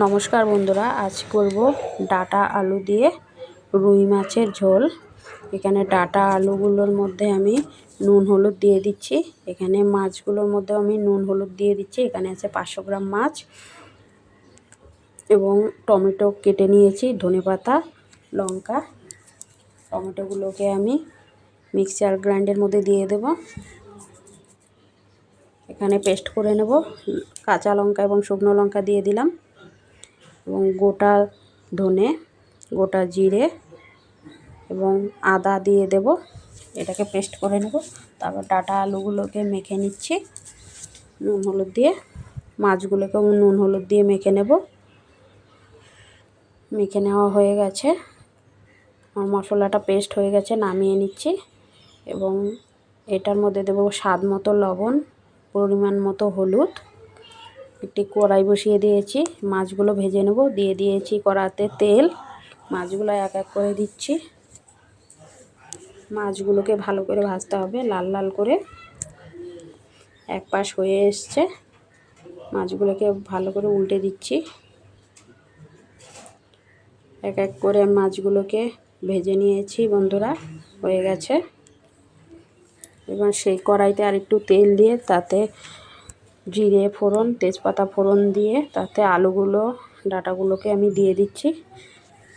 নমস্কার বন্ধুরা, আজ করব ডাটা আলু দিয়ে রুই মাছের ঝোল। এখানে ডাটা আলুগুলোর মধ্যে আমি নুন হলুদ দিয়ে দিচ্ছি। এখানে মাছগুলোর মধ্যে আমি নুন হলুদ দিয়ে দিচ্ছি। এখানে আছে 500 গ্রাম মাছ এবং টমেটো কেটে নিয়েছি, ধনেপাতা, লঙ্কা। টমেটোগুলোকে আমি মিক্সচার গ্রাইন্ডারের মধ্যে দিয়ে দেব। এখানে পেস্ট করে নেব। কাঁচা লঙ্কা এবং শুকনো লঙ্কা দিয়ে দিলাম এবং গোটা ধনে, গোটা জিরে এবং আদা দিয়ে দেব। এটাকে পেস্ট করে নেব। তারপর ডাটা আলুগুলোকে মেখে নিচ্ছি নুন হলুদ দিয়ে। মাছগুলোকেও নুন হলুদ দিয়ে মেখে নেব। মেখে নেওয়া হয়ে গেছে। আমার মশলাটা পেস্ট হয়ে গেছে, নামিয়ে নিচ্ছি এবং এটার মধ্যে দেব স্বাদ মতো লবণ, পরিমাণ মতো হলুদ। একটি কড়াই বসিয়ে দিয়েছি, মাছগুলো ভেজে নেব। দিয়ে দিয়েছি কড়াতে তেল। মাছগুলো এক এক করে দিচ্ছি। মাছগুলোকে ভালো করে ভাজতে হবে, লাল লাল করে। এক পাশ হয়ে এসছে, মাছগুলোকে ভালো করে উল্টে দিচ্ছি। এক এক করে মাছগুলোকে ভেজে নিয়েছি বন্ধুরা, হয়ে গেছে। এবার সেই কড়াইতে আর একটু তেল দিয়ে তাতে জিরে ফোড়ন, তেজপাতা ফোড়ন দিয়ে তাতে আলুগুলো, ডাটাগুলোকে আমি দিয়ে দিচ্ছি।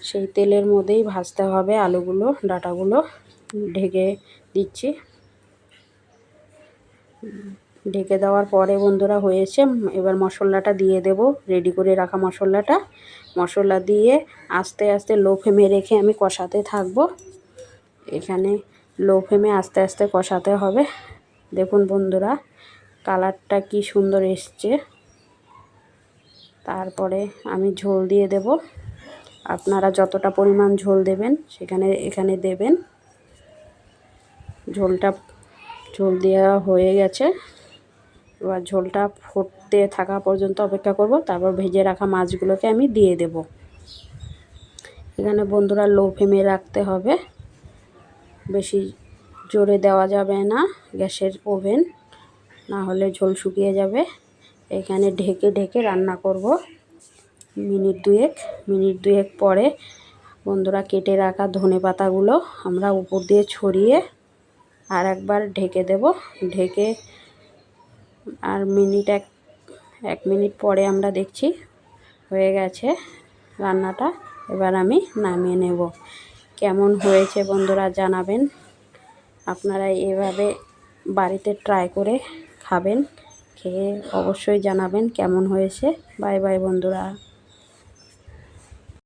সেই তেলের মধ্যেই ভাজতে হবে আলুগুলো, ডাটাগুলো। ঢেকে দিচ্ছি। ঢেকে দেওয়ার পরে বন্ধুরা হয়েছে। এবার মশলাটা দিয়ে দেব, রেডি করে রাখা মশলাটা। মশলা দিয়ে আস্তে আস্তে লো ফ্লেমে রেখে আমি কষাতে থাকব। এখানে লো ফ্লেমে আস্তে আস্তে কষাতে হবে। দেখুন বন্ধুরা, কালারটা কি সুন্দর এসছে। তারপরে আমি ঝোল দিয়ে দেব। আপনারা যতটা পরিমাণ ঝোল দেবেন এখানে দেবেন। ঝোল দেওয়া হয়ে গেছে। এবার ঝোলটা ফুটতে থাকা পর্যন্ত অপেক্ষা করব। তারপর ভেজে রাখা মাছগুলোকে আমি দিয়ে দেব। এখানে বন্ধুরা লো ফ্লেমে রাখতে হবে, বেশি জোরে দেওয়া যাবে না গ্যাসের ওভেন, না হলে ঝোল শুকিয়ে যাবে। এখানে ঢেকে ঢেকে রান্না করব মিনিট দুয়েক পরে বন্ধুরা কেটে রাখা ধনেপাতাগুলো আমরা উপর দিয়ে ছড়িয়ে আর একবার ঢেকে দেব। ঢেকে আর এক মিনিট পরে আমরা দেখছি হয়ে গেছে রান্নাটা। এবার আমি নামিয়ে নেব। কেমন হয়েছে বন্ধুরা জানাবেন। আপনারা এভাবে বাড়িতে ট্রাই করে খাবেন, খেয়ে অবশ্যই জানাবেন কেমন হয়েছে। বাই বাই বন্ধুরা।